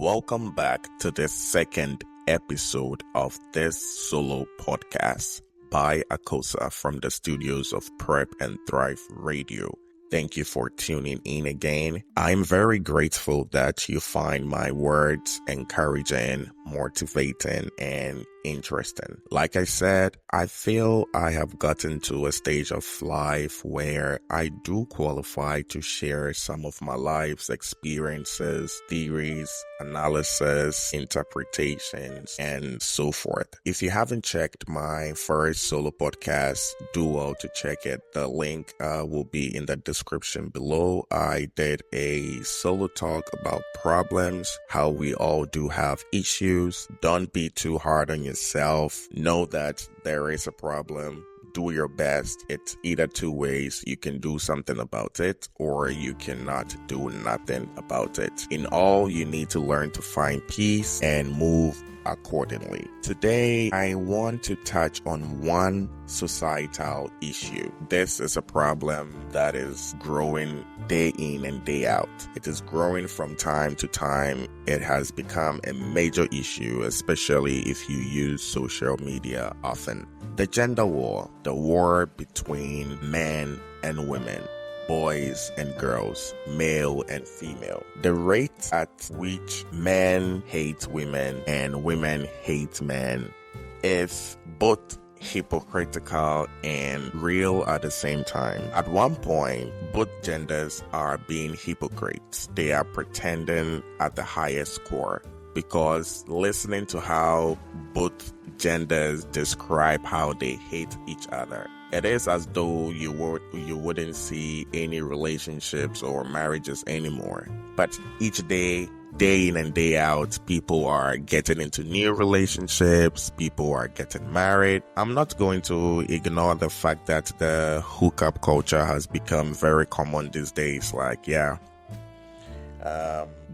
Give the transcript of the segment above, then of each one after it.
Welcome back to the second episode of this solo podcast by Akosa from the studios of Prep and Thrive Radio. Thank you for tuning in again. I'm very grateful that you find my words encouraging, motivating, and interesting. Like I said, I feel I have gotten to a stage of life where I do qualify to share some of my life's experiences, theories, analysis, interpretations, and so forth. If you haven't checked my first solo podcast, do well to check it. The link will be in the description below. I did a solo talk about problems, how we all do have issues. Don't be too hard on yourself. Know that there is a problem. Do your best. It's either two ways. You can do something about it or you cannot do nothing about it. In all, you need to learn to find peace and move accordingly. Today, I want to touch on one societal issue. This is a problem that is growing day in and day out. It is growing from time to time. It has become a major issue, especially if you use social media often. The gender war, the war between men and women, boys and girls, male and female. The rate at which men hate women and women hate men is both hypocritical and real at the same time. At one point, both genders are being hypocrites. They are pretending at the highest core, because listening to how both genders describe how they hate each other, it is as though you wouldn't see any relationships or marriages anymore. But each day in and day out, people are getting into new relationships, people are getting married. I'm not going to ignore the fact that the hookup culture has become very common these days.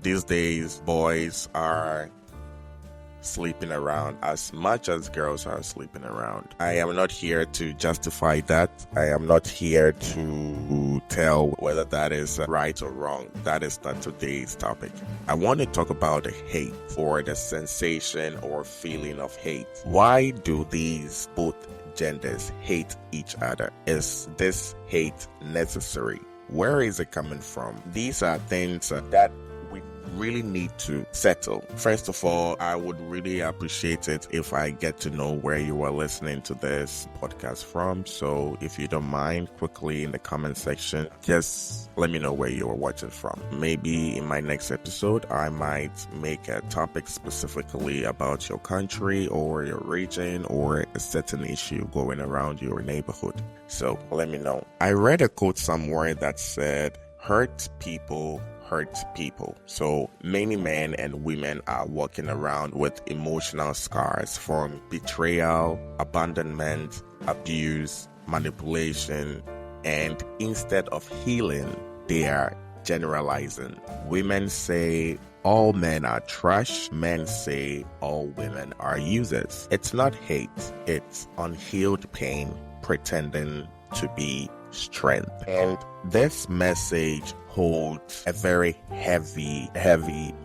These days, boys are sleeping around as much as girls are sleeping around. I am not here to justify that. I am not here to tell whether that is right or wrong. That is not today's topic. I want to talk about the hate, or the sensation or feeling of hate. Why do these both genders hate each other? Is this hate necessary? Where is it coming from? These are things that we really need to settle. First of all, I would really appreciate it if I get to know where you are listening to this podcast from. So if you don't mind, quickly in the comment section, just let me know where you are watching from. Maybe in my next episode, I might make a topic specifically about your country or your region or a certain issue going around your neighborhood. So let me know. I read a quote somewhere that said, "Hurt people hurt people." So many men and women are walking around with emotional scars from betrayal, abandonment, abuse, manipulation, and instead of healing, they are generalizing. Women say all men are trash. Men say all women are users. It's not hate. It's unhealed pain pretending to be strength. And this message holds a very heavy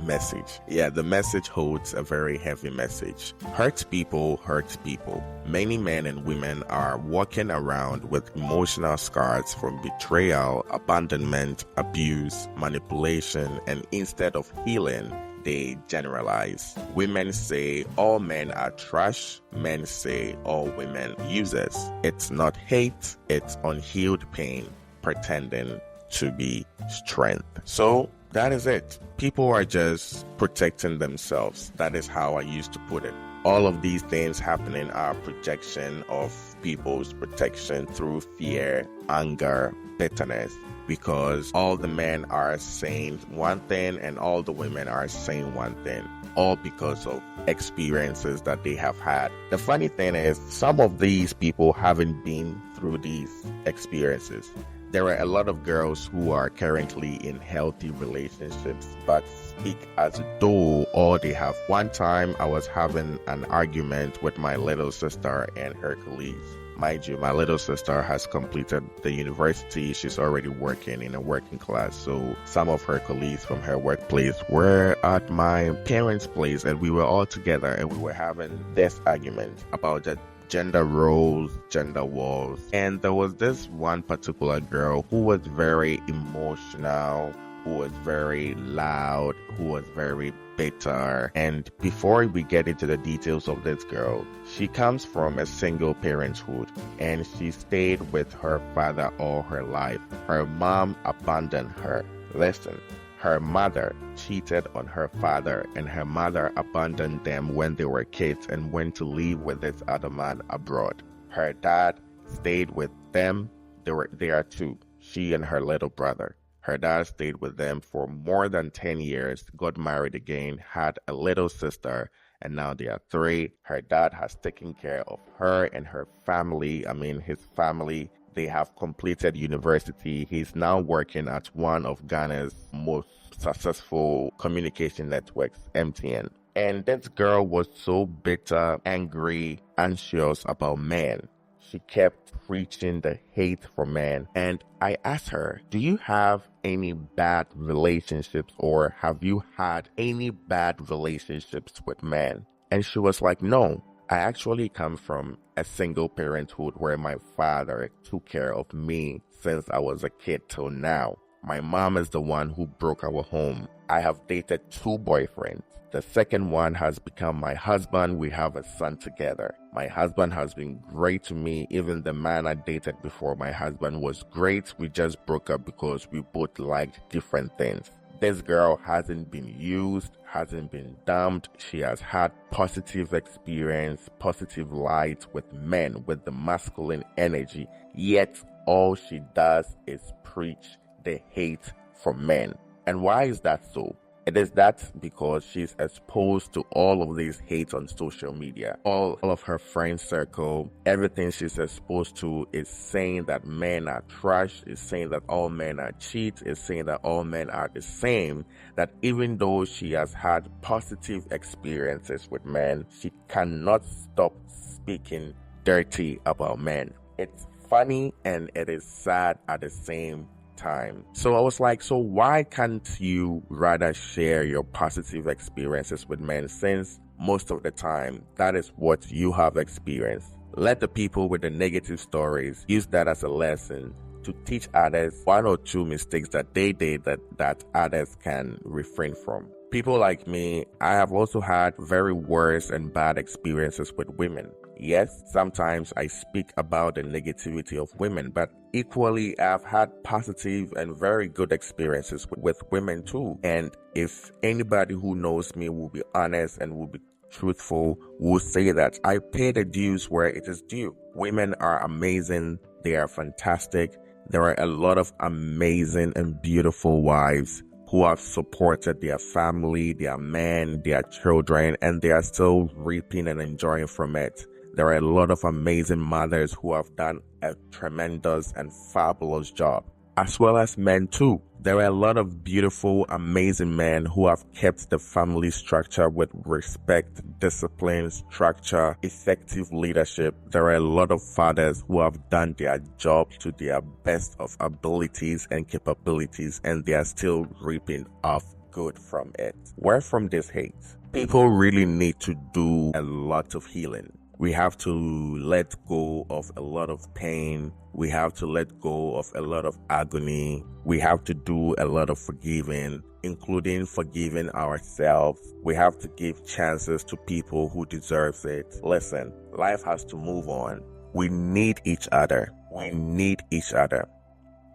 message. Yeah, the message holds a very heavy message. Hurt people hurt people. Many men and women are walking around with emotional scars from betrayal, abandonment, abuse, manipulation, and instead of healing, they generalize. Women say all men are trash. Men say all women users. It's not hate, it's unhealed pain pretending to be strength. So that is it. People are just protecting themselves. That is how I used to put it. All of these things happening are projection of people's protection through fear, anger, bitterness, because all the men are saying one thing and all the women are saying one thing, all because of experiences that they have had. The funny thing is, some of these people haven't been through these experiences. There are a lot of girls who are currently in healthy relationships but speak as though all they have. One time I was having an argument with my little sister and her colleagues. Mind you, my little sister has completed the university. She's already working in a working class. So some of her colleagues from her workplace were at my parents' place, and we were all together, and we were having this argument about the gender roles, gender walls. And there was this one particular girl who was very emotional, who was very loud, who was very bitter. And before we get into the details of this girl, she comes from a single parenthood, and she stayed with her father all her life. Her mom abandoned her. Listen, her mother cheated on her father, and her mother abandoned them when they were kids and went to live with this other man abroad. Her dad stayed with them. They are two, she and her little brother. Her dad stayed with them for more than 10 years, got married again, had a little sister, and now they are three. Her dad has taken care of her and her family. His family. They have completed university. He's now working at one of Ghana's most successful communication networks, MTN. And this girl was so bitter, angry, anxious about men. She kept preaching the hate for men. And I asked her, do you have any bad relationships, or have you had any bad relationships with men? And she was like, no. I actually come from a single parenthood where my father took care of me since I was a kid till now. My mom is the one who broke our home. I have dated 2 boyfriends. The second one has become my husband. We have a son together. My husband has been great to me. Even the man I dated before my husband was great. We just broke up because we both liked different things. This girl hasn't been used, hasn't been dumped. She has had positive experience, positive light with men, with the masculine energy. Yet all she does is preach the hate for men. And why is that so? It is that because she's exposed to all of these hate on social media. All of her friend circle, everything she's exposed to is saying that men are trash, is saying that all men are cheats, is saying that all men are the same. That even though she has had positive experiences with men, she cannot stop speaking dirty about men. It's funny and it is sad at the same time. So I was like, so why can't you rather share your positive experiences with men, since most of the time that is what you have experienced? Let the people with the negative stories use that as a lesson to teach others 1 or 2 mistakes that they did that others can refrain from. People like me, I have also had very worse and bad experiences with women. Yes, sometimes I speak about the negativity of women, but equally I've had positive and very good experiences with women too. And if anybody who knows me will be honest and will be truthful, will say that I pay the dues where it is due. Women are amazing. They are fantastic. There are a lot of amazing and beautiful wives who have supported their family, their men, their children, and they are still reaping and enjoying from it. There are a lot of amazing mothers who have done a tremendous and fabulous job, as well as men too. There are a lot of beautiful, amazing men who have kept the family structure with respect, discipline, structure, effective leadership. There are a lot of fathers who have done their job to their best of abilities and capabilities, and they are still reaping off good from it. Where from this hate? People really need to do a lot of healing. We have to let go of a lot of pain. We have to let go of a lot of agony. We have to do a lot of forgiving, including forgiving ourselves. We have to give chances to people who deserve it. Listen, life has to move on. We need each other. We need each other.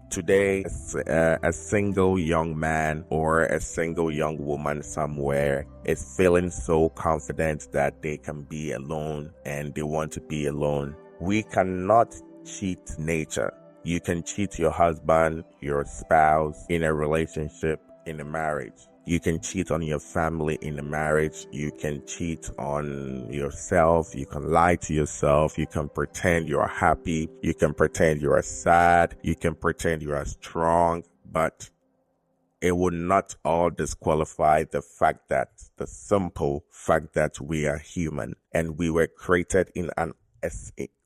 Today, a single young man or a single young woman somewhere is feeling so confident that they can be alone and they want to be alone. We cannot cheat nature. You can cheat your husband, your spouse in a relationship, in a marriage. You can cheat on your family in a marriage. You can cheat on yourself. You can lie to yourself. You can pretend you are happy. You can pretend you are sad. You can pretend you are strong. But it will not all disqualify the simple fact that we are human and we were created in an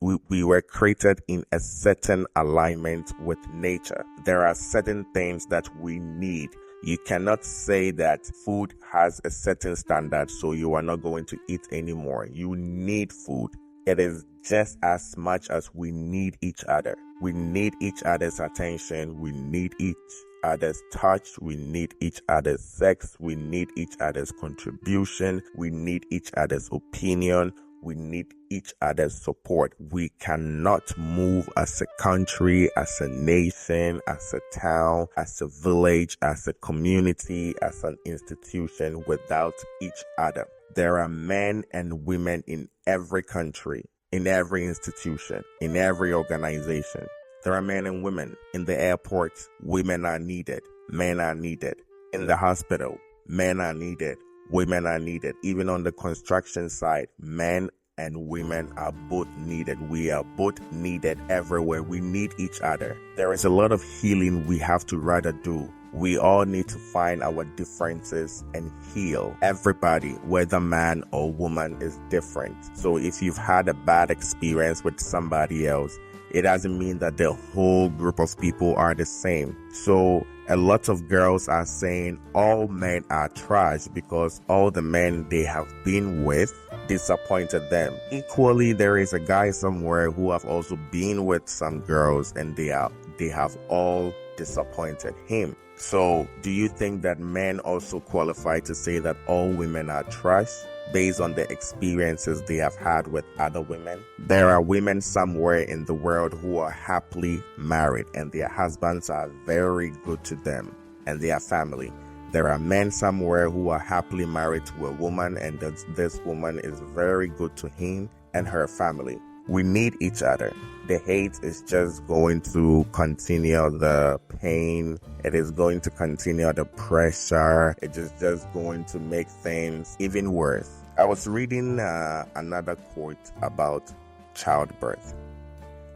we were created in a certain alignment with nature. There are certain things that we need. You cannot say that food has a certain standard, so you are not going to eat anymore. You need food. It is just as much as we need each other. We need each other's attention. We need each other's touch. We need each other's sex. We need each other's contribution. We need each other's opinion. We need each other's support. We cannot move as a country, as a nation, as a town, as a village, as a community, as an institution without each other. There are men and women in every country, in every institution, in every organization. There are men and women in the airport. Women are needed. Men are needed. In the hospital, men are needed. Women are needed. Even on the construction side, men and women are both needed. We are both needed everywhere. We need each other. There is a lot of healing we have to rather do. We all need to find our differences and heal. Everybody, whether man or woman, is different. So if you've had a bad experience with somebody else, it doesn't mean that the whole group of people are the same. So a lot of girls are saying all men are trash because all the men they have been with disappointed them. Equally, there is a guy somewhere who have also been with some girls and they have all disappointed him. So do you think that men also qualify to say that all women are trash based on the experiences they have had with other women? There are women somewhere in the world who are happily married and their husbands are very good to them and their family. There are men somewhere who are happily married to a woman and this woman is very good to him and her family. We need each other. The hate is just going to continue the pain. It is going to continue the pressure. It is just going to make things even worse. I was reading another quote about childbirth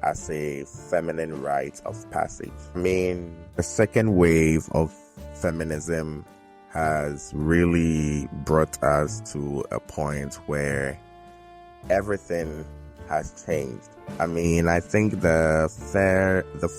as a feminine rite of passage. I mean, the second wave of feminism has really brought us to a point where everything has changed. I mean, I think the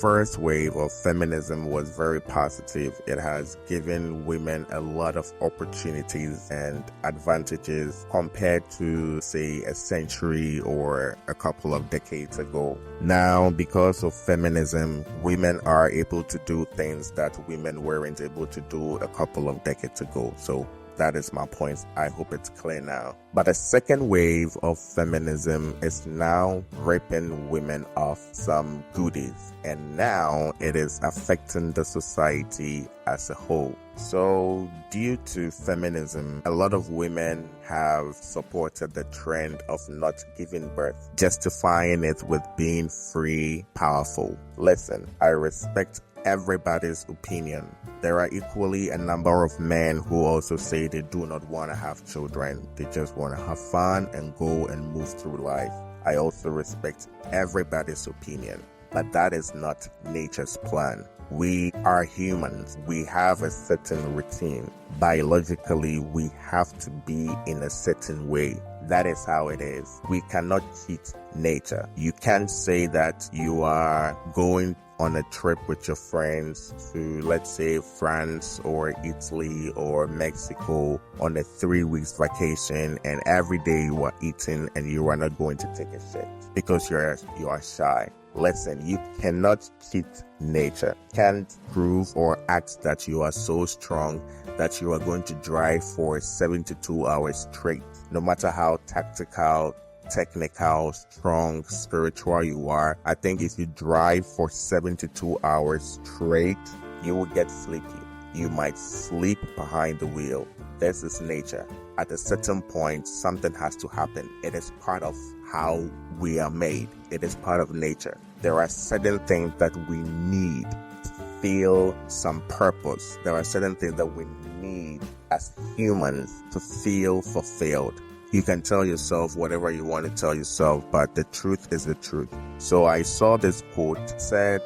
first wave of feminism was very positive. It has given women a lot of opportunities and advantages compared to, say, a century or a couple of decades ago. Now, because of feminism, women are able to do things that women weren't able to do a couple of decades ago. So that is my point. I hope it's clear now. But a second wave of feminism is now ripping women off some goodies. And now it is affecting the society as a whole. So due to feminism, a lot of women have supported the trend of not giving birth, justifying it with being free, powerful. Listen, I respect everybody's opinion. There are equally a number of men who also say they do not want to have children. They just want to have fun and go and move through life. I also respect everybody's opinion, but that is not nature's plan. We are humans. We have a certain routine. Biologically, we have to be in a certain way. That is how it is. We cannot cheat nature. You can't say that you are going on a trip with your friends to, let's say, France or Italy or Mexico on a 3 weeks vacation, and every day you are eating and you are not going to take a shit because you are shy. Listen, you cannot cheat nature. Can't prove or act that you are so strong that you are going to drive for 72 hours straight. No matter how tactical, technical, strong, spiritual you are, I think if you drive for 72 hours straight, you will get sleepy. You might sleep behind the wheel. This is nature. At a certain point, something has to happen. It is part of how we are made. It is part of nature. There are certain things that we need to feel some purpose. There are certain things that we need as humans to feel fulfilled. You can tell yourself whatever you want to tell yourself, but the truth is the truth. So I saw this quote said,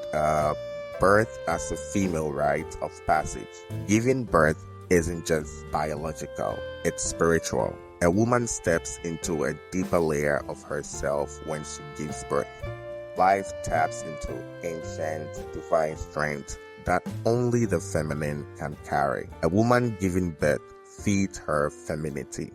birth as a female rite of passage. Giving birth isn't just biological, it's spiritual. A woman steps into a deeper layer of herself when she gives birth. Life taps into ancient, divine strength that only the feminine can carry. A woman giving birth feeds her femininity.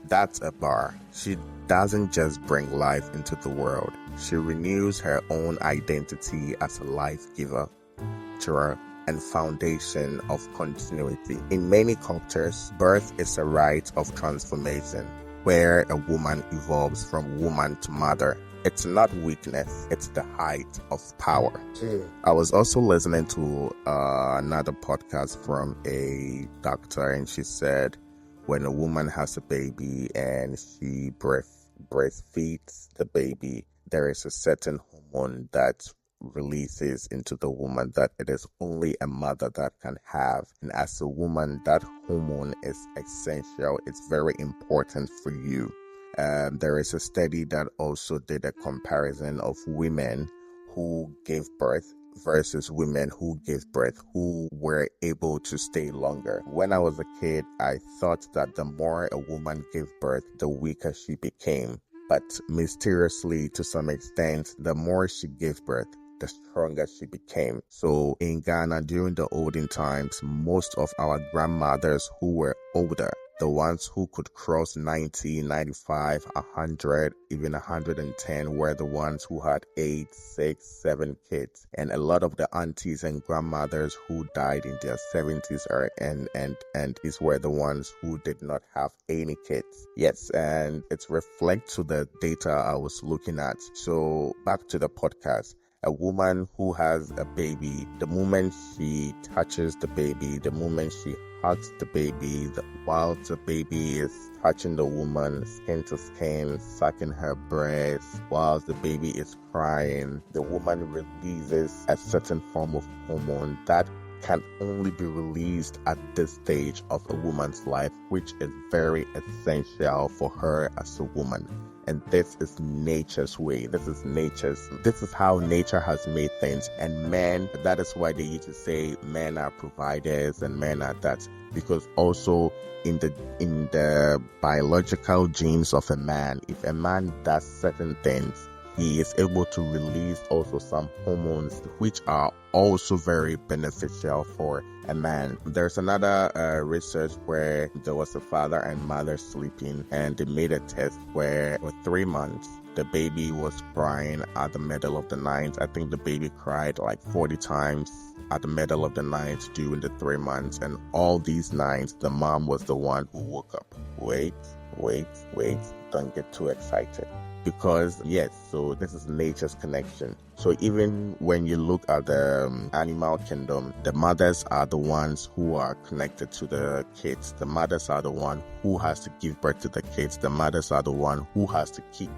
That's a bar. She doesn't just bring life into the world. She renews her own identity as a life giver, nurturer, and foundation of continuity. In many cultures, birth is a rite of transformation, where a woman evolves from woman to mother. It's not weakness, it's the height of power. I was also listening to another podcast from a doctor, and she said when a woman has a baby and she breastfeeds the baby, there is a certain hormone that releases into the woman that it is only a mother that can have. And as a woman, that hormone is essential. It's very important for you. There is a study that also did a comparison of women who gave birth versus women who gave birth who were able to stay longer. When I was a kid, I thought that the more a woman gave birth, the weaker she became. But mysteriously, to some extent, the more she gave birth, the stronger she became. So in Ghana, during the olden times, most of our grandmothers who were older, the ones who could cross 90, 95, 100, even 110 were the ones who had 8, 6, 7 kids. And a lot of the aunties and grandmothers who died in their 70s and these were the ones who did not have any kids. Yes, and it reflects to the data I was looking at. So back to the podcast. A woman who has a baby, the moment she touches the baby, the moment she hugs the baby, while the baby is touching the woman skin to skin, sucking her breast, while the baby is crying, the woman releases a certain form of hormone that can only be released at this stage of a woman's life, which is very essential for her as a woman. And this is nature's way. This is how nature has made things. And men, that is why they used to say men are providers and men are that. Because also in the biological genes of a man, if a man does certain things, he is able to release also some hormones which are also very beneficial for a man. There's another research where there was a father and mother sleeping, and they made a test where for 3 months the baby was crying at the middle of the night. I think the baby cried like 40 times at the middle of the night during the 3 months, and all these nights the mom was the one who woke up. Wait, don't get too excited. Because yes, so this is nature's connection. So even when you look at the animal kingdom, the mothers are the ones who are connected to the kids. The mothers are the one who has to give birth to the kids. The mothers are the one who has to keep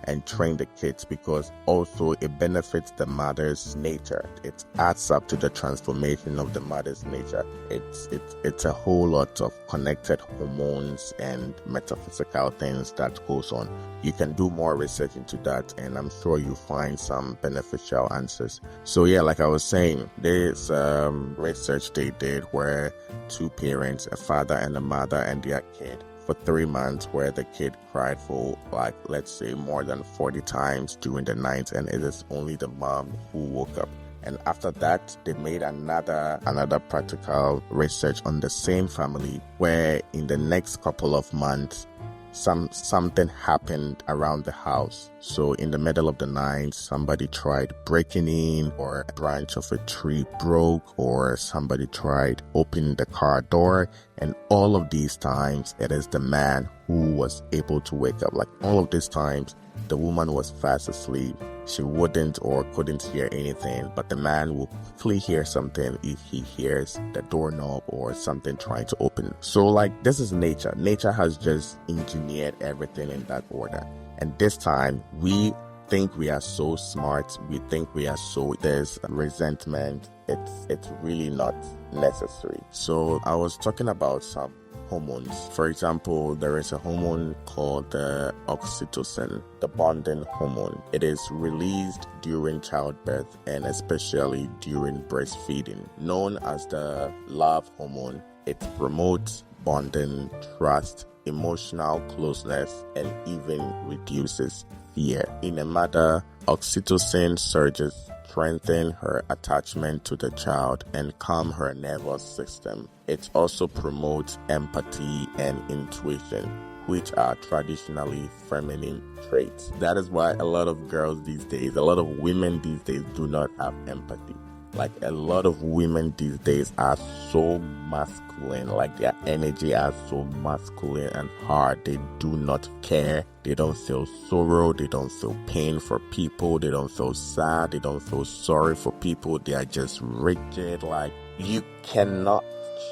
and train the kids, because also it benefits the mother's nature. It adds up to the transformation of the mother's nature. It's a whole lot of connected hormones and metaphysical things that goes on. You can do more research into that, and I'm sure you'll find some beneficial answers. So yeah, like I was saying, there's research they did where 2 parents, a father and a mother, and their kid, for 3 months, where the kid cried for like, let's say, more than 40 times during the night, and it is only the mom who woke up. And after that, they made another practical research on the same family, where in the next couple of months, something happened around the house. So in the middle of the night, somebody tried breaking in, or a branch of a tree broke, or somebody tried opening the car door. And all of these times, it is the man who was able to wake up. Like all of these times, the woman was fast asleep. She wouldn't or couldn't hear anything, but the man will quickly hear something if he hears the doorknob or something trying to open. So like, this is nature. Nature has just engineered everything in that order. And this time, we think we are so smart. We think we are so, there's resentment. It's really not necessary. So I was talking about some hormones. For example, there is a hormone called the oxytocin, the bonding hormone. It is released during childbirth and especially during breastfeeding. Known as the love hormone, it promotes bonding, trust, emotional closeness and even reduces fear. In a mother, oxytocin surges strengthen her attachment to the child and calm her nervous system. It also promotes empathy and intuition, which are traditionally feminine traits. That is why a lot of girls these days, a lot of women these days do not have empathy. Like, a lot of women these days are so masculine, like their energy are so masculine and hard. They do not care. They don't feel sorrow. They don't feel pain for people. They don't feel sad. They don't feel sorry for people. They are just rigid. Like, you cannot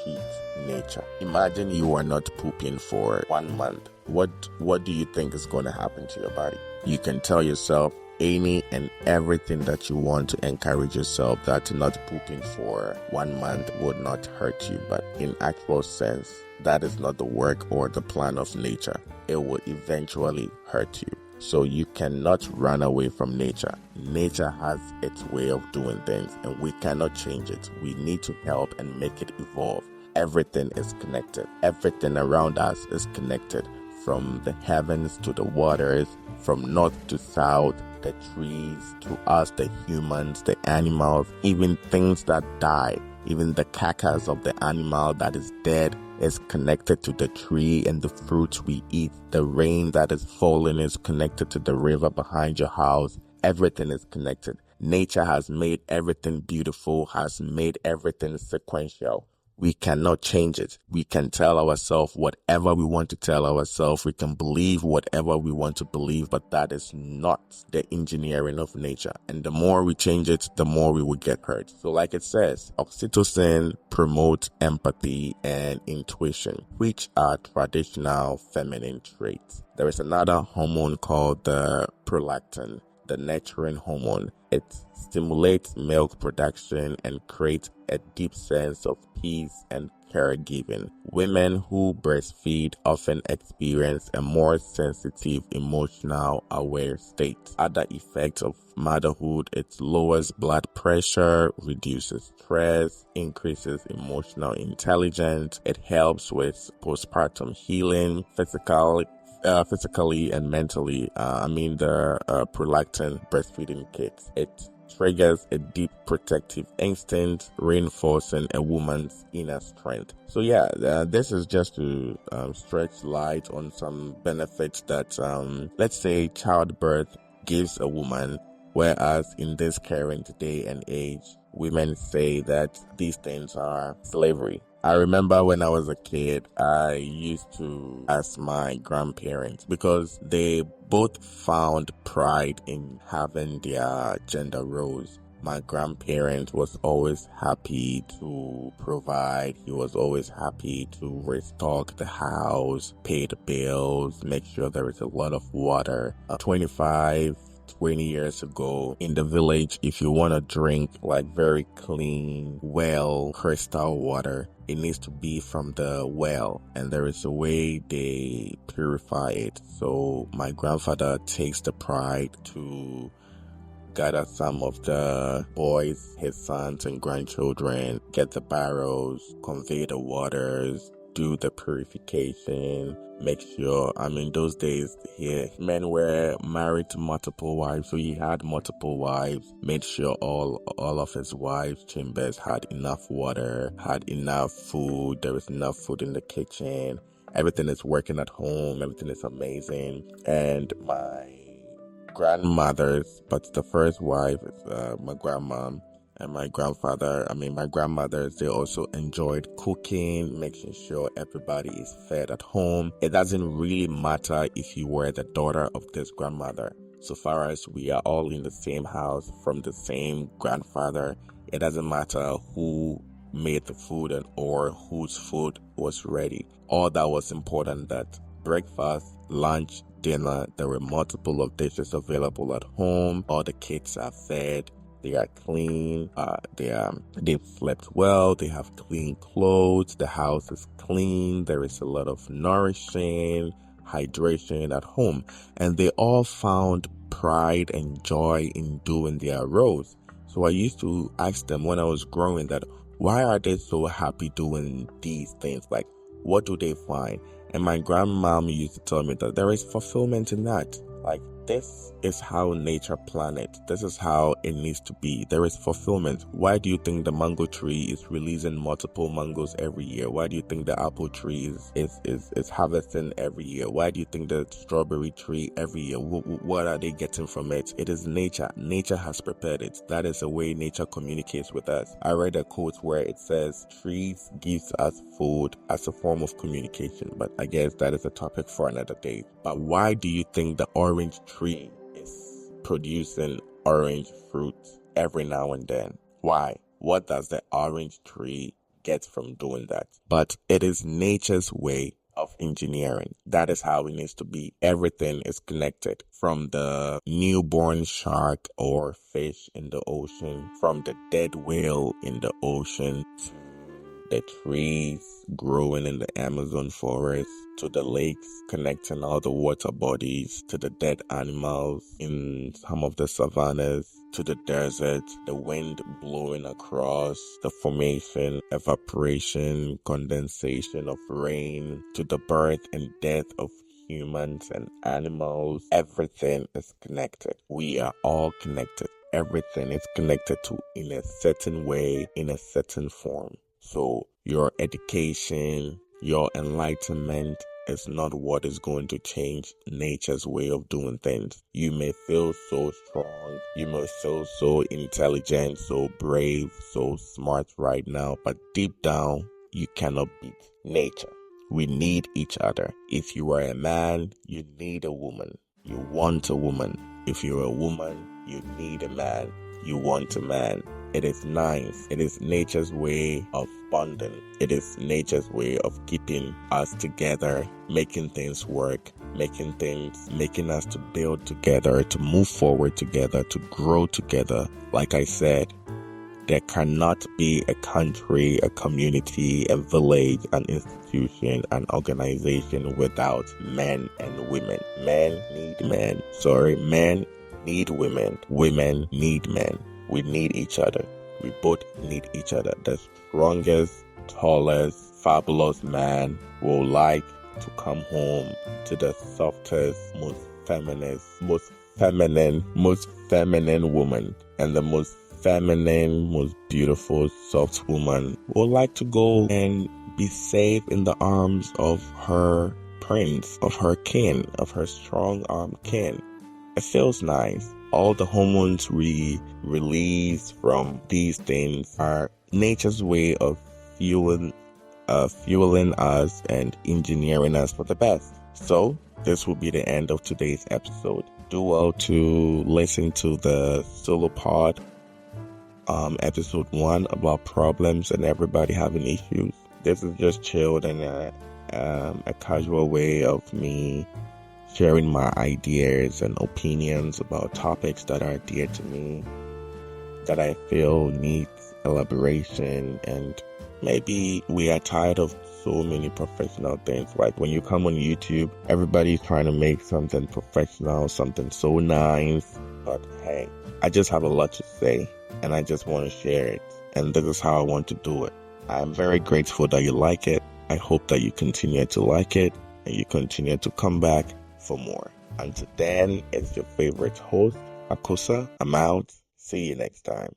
cheat nature. Imagine you are not pooping for 1 month. What do you think is going to happen to your body? You can tell yourself any and everything that you want to encourage yourself that not pooping for 1 month would not hurt you, but in actual sense, that is not the work or the plan of nature. It will eventually hurt you. So you cannot run away from nature. Nature has its way of doing things and we cannot change it. We need to help and make it evolve. Everything is connected. Everything around us is connected, from the heavens to the waters, from north to south, the trees to us, the humans, the animals, even things that die, even the carcass of the animal that is dead is connected to the tree and the fruits we eat. The rain that is falling is connected to the river behind your house. Everything is connected. Nature has made everything beautiful, has made everything sequential. We cannot change it. We can tell ourselves whatever we want to tell ourselves. We can believe whatever we want to believe, but that is not the engineering of nature. And the more we change it, the more we will get hurt. So like it says, oxytocin promotes empathy and intuition, which are traditional feminine traits. There is another hormone called the prolactin, the nurturing hormone. It stimulates milk production and creates a deep sense of peace and caregiving. Women who breastfeed often experience a more sensitive, emotional, aware state. Other effects of motherhood: it lowers blood pressure, reduces stress, increases emotional intelligence. It helps with postpartum healing, physically and mentally. The prolactin breastfeeding kits. It triggers a deep protective instinct, reinforcing a woman's inner strength. So this is just to stretch light on some benefits that, let's say, childbirth gives a woman, whereas in this current day and age, women say that these things are slavery. I remember when I was a kid, I used to ask my grandparents, because they both found pride in having their gender roles. My grandparent was always happy to provide. He was always happy to restock the house, pay the bills, make sure there is a lot of water. 20 years ago in the village, if you want to drink like very clean, well, crystal water, it needs to be from the well, and there is a way they purify it. So my grandfather takes the pride to gather some of the boys, his sons and grandchildren, get the barrels, convey the waters, do the purification, make sure, those days here, men were married to multiple wives, so he had multiple wives, made sure all of his wives' chambers had enough water, had enough food, there was enough food in the kitchen, everything is working at home, everything is amazing. And my grandmothers, but the first wife is my grandmom, and my grandmothers, they also enjoyed cooking, making sure everybody is fed at home. It doesn't really matter if you were the daughter of this grandmother. So far as we are all in the same house from the same grandfather, it doesn't matter who made the food or whose food was ready. All that was important, that breakfast, lunch, dinner, there were multiple of dishes available at home. All the kids are fed. They are clean. They've slept well. They have clean clothes. The house is clean. There is a lot of nourishing, hydration at home, and they all found pride and joy in doing their roles. So I used to ask them when I was growing that, why are they so happy doing these things? Like, what do they find? And my grandmom used to tell me that there is fulfillment in that. Like, this is how nature planned it. This is how it needs to be. There is fulfillment. Why do you think the mango tree is releasing multiple mangoes every year? Why do you think the apple tree is harvesting every year? Why do you think the strawberry tree every year? What are they getting from it? It is nature. Nature has prepared it. That is the way nature communicates with us. I read a quote where it says, trees gives us food as a form of communication. But I guess that is a topic for another day. But why do you think the orange tree is producing orange fruit every now and then? Why? What does the orange tree get from doing that? But it is nature's way of engineering. That is how it needs to be. Everything is connected, from the newborn shark or fish in the ocean, from the dead whale in the ocean, to the trees growing in the Amazon forest, to the lakes connecting all the water bodies, to the dead animals in some of the savannas, to the desert, the wind blowing across, the formation, evaporation, condensation of rain, to the birth and death of humans and animals. Everything is connected. We are all connected. Everything is connected to in a certain way, in a certain form. So your education, your enlightenment is not what is going to change nature's way of doing things. You may feel so strong, you may feel so intelligent, so brave, so smart right now, but deep down, you cannot beat nature. We need each other. If you are a man, you need a woman. You want a woman. If you're a woman, you need a man. You want a man. It is nice. It is nature's way of bonding. It is nature's way of keeping us together, making things work, making us to build together, to move forward together, to grow together. Like I said, there cannot be a country, a community, a village, an institution, an organization without men and women. Men need men. Men need women. Women need men. We need each other. We both need each other. The strongest, tallest, fabulous man will like to come home to the softest, most feminine woman. And the most feminine, most beautiful, soft woman will like to go and be safe in the arms of her prince, of her kin, of her strong-armed kin. It feels nice. All the hormones we release from these things are nature's way of fueling us and engineering us for the best. So this will be the end of today's episode. Do well to listen to the SoloPod episode 1 about problems and everybody having issues. This is just chilled and a casual way of me sharing my ideas and opinions about topics that are dear to me, that I feel needs elaboration. And maybe we are tired of so many professional things. Like when you come on YouTube, everybody's trying to make something professional, something so nice. But hey, I just have a lot to say and I just want to share it. And this is how I want to do it. I'm very grateful that you like it. I hope that you continue to like it and you continue to come back for more. Until then, it's your favorite host, Akosa. I'm out. See you next time.